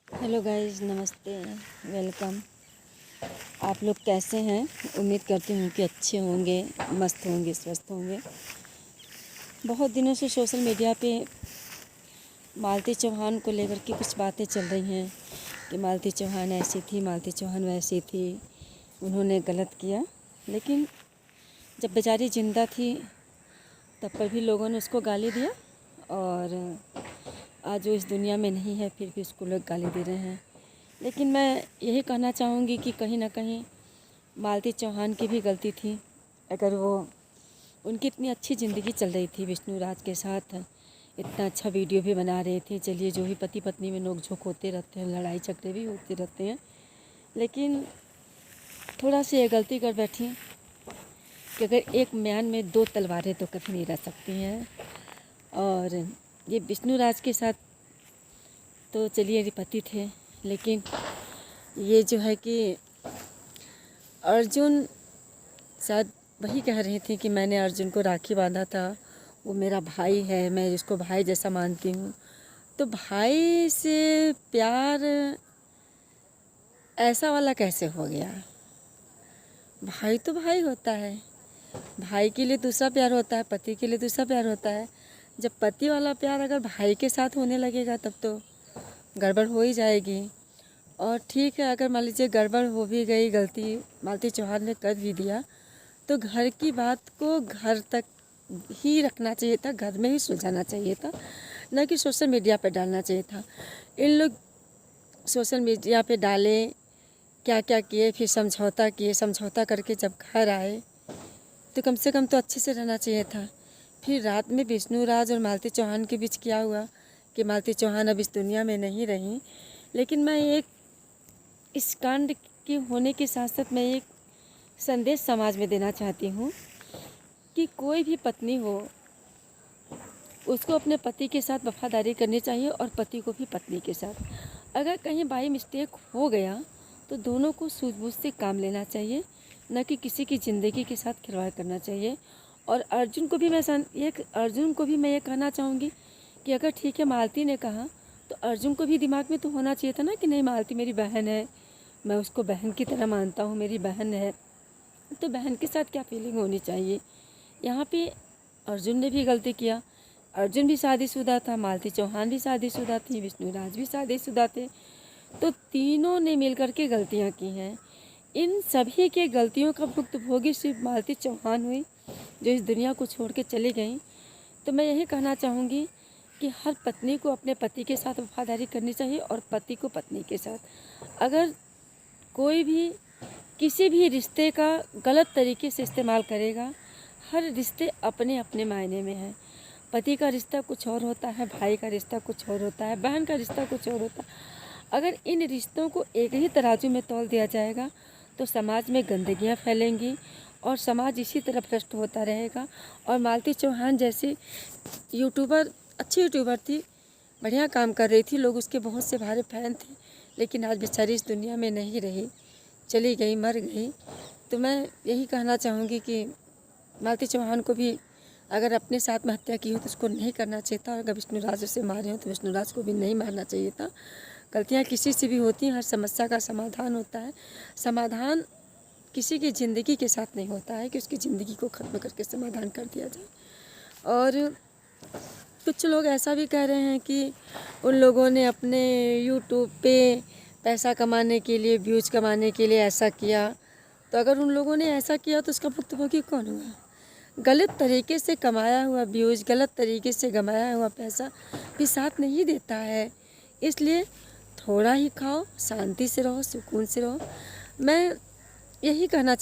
Hello guys, नमस्ते, welcome. आप लोग कैसे हैं? उम्मीद करती हूँ कि अच्छे होंगे, मस्त होंगे, स्वस्थ होंगे। बहुत दिनों से सोशल मीडिया पे मालती चौहान को लेकर के कुछ बातें चल रही हैं कि मालती चौहान ऐसी थी, मालती चौहान वैसी थी, उन्होंने गलत किया। लेकिन जब बेचारी ज़िंदा थी तब पर भी लोगों ने उसको गाली दिया, और आज वो इस दुनिया में नहीं है फिर भी उसको लोग गाली दे रहे हैं। लेकिन मैं यही कहना चाहूँगी कि कहीं ना कहीं मालती चौहान की भी गलती थी। अगर वो उनकी इतनी अच्छी ज़िंदगी चल रही थी विष्णु राज के साथ, इतना अच्छा वीडियो भी बना रहे थे। चलिए, जो भी पति पत्नी में नोक झोंक होते रहते हैं, लड़ाई झगड़े भी होते रहते हैं, लेकिन थोड़ा सी ये गलती कर बैठी कि अगर एक म्यान में दो तलवारें तो कभी नहीं रह सकती हैं। और ये विष्णु राज के साथ तो चलिए ये पति थे, लेकिन ये जो है कि अर्जुन, शायद वही कह रही थी कि मैंने अर्जुन को राखी बांधा था, वो मेरा भाई है, मैं उसको भाई जैसा मानती हूँ। तो भाई से प्यार ऐसा वाला कैसे हो गया? भाई तो भाई होता है, भाई के लिए दूसरा प्यार होता है, पति के लिए दूसरा प्यार होता है। जब पति वाला प्यार अगर भाई के साथ होने लगेगा तब तो गड़बड़ हो ही जाएगी। और ठीक है, अगर मान लीजिए गड़बड़ हो भी गई, गलती मालती चौहान ने कर भी दिया, तो घर की बात को घर तक ही रखना चाहिए था, घर में ही सुलझाना चाहिए था, न कि सोशल मीडिया पे डालना चाहिए था। इन लोग सोशल मीडिया पे डाले, क्या क्या किए, फिर समझौता किए, समझौता करके जब घर आए तो कम से कम तो अच्छे से रहना चाहिए था। फिर रात में विष्णु राज और मालती चौहान के बीच क्या हुआ कि मालती चौहान अब इस दुनिया में नहीं रही। लेकिन मैं एक इस कांड के होने के साथ साथ मैं एक संदेश समाज में देना चाहती हूँ कि कोई भी पत्नी हो, उसको अपने पति के साथ वफादारी करनी चाहिए और पति को भी पत्नी के साथ। अगर कहीं बाई मिस्टेक हो गया तो दोनों को सूझबूझ से काम लेना चाहिए, न कि किसी की ज़िंदगी के साथ खिलवाड़ करना चाहिए। और अर्जुन को भी मैं ये कहना चाहूँगी कि अगर ठीक है मालती ने कहा, तो अर्जुन को भी दिमाग में तो होना चाहिए था ना कि नहीं, मालती मेरी बहन है, मैं उसको बहन की तरह मानता हूँ, मेरी बहन है, तो बहन के साथ क्या फीलिंग होनी चाहिए। यहाँ पे अर्जुन ने भी गलती किया। अर्जुन भी शादीशुदा था, मालती चौहान भी शादीशुदा थी, विष्णु राज भी शादीशुदा थे। तो तीनों ने मिलकर के गलतियाँ की हैं। इन सभी के गलतियों का भुक्तभोगी सिर्फ मालती चौहान हुई, जो इस दुनिया को छोड़ के चली गई। तो मैं यही कहना चाहूँगी कि हर पत्नी को अपने पति के साथ वफादारी करनी चाहिए और पति को पत्नी के साथ। अगर कोई भी किसी भी रिश्ते का गलत तरीके से इस्तेमाल करेगा, हर रिश्ते अपने अपने मायने में हैं। पति का रिश्ता कुछ और होता है, भाई का रिश्ता कुछ और होता है, बहन का रिश्ता कुछ और होता है। अगर इन रिश्तों को एक ही तराजू में तौल दिया जाएगा तो समाज में गंदगियाँ फैलेंगी और समाज इसी तरह भ्रष्ट होता रहेगा। और मालती चौहान जैसी यूट्यूबर, अच्छी यूट्यूबर थी, बढ़िया काम कर रही थी, लोग उसके बहुत से भारे फैन थे, लेकिन आज बेचारी इस दुनिया में नहीं रही, चली गई, मर गई। तो मैं यही कहना चाहूँगी कि मालती चौहान को भी अगर अपने साथ में हत्या की हो तो उसको नहीं करना चाहिए था। अगर विष्णु राज से मारे हो तो विष्णु राज को भी नहीं मारना चाहिए था। गलतियाँ किसी से भी होती हैं, हर समस्या का समाधान होता है। समाधान किसी की ज़िंदगी के साथ नहीं होता है कि उसकी ज़िंदगी को ख़त्म करके समाधान कर दिया जाए। और कुछ लोग ऐसा भी कह रहे हैं कि उन लोगों ने अपने यूट्यूब पे पैसा कमाने के लिए, व्यूज़ कमाने के लिए ऐसा किया। तो अगर उन लोगों ने ऐसा किया तो उसका भुक्तभोगी कौन हुआ? गलत तरीके से कमाया हुआ व्यूज़, गलत तरीके से कमाया हुआ पैसा भी साथ नहीं देता है। इसलिए थोड़ा ही खाओ, शांति से रहो, सुकून से रहो। मैं यही कहना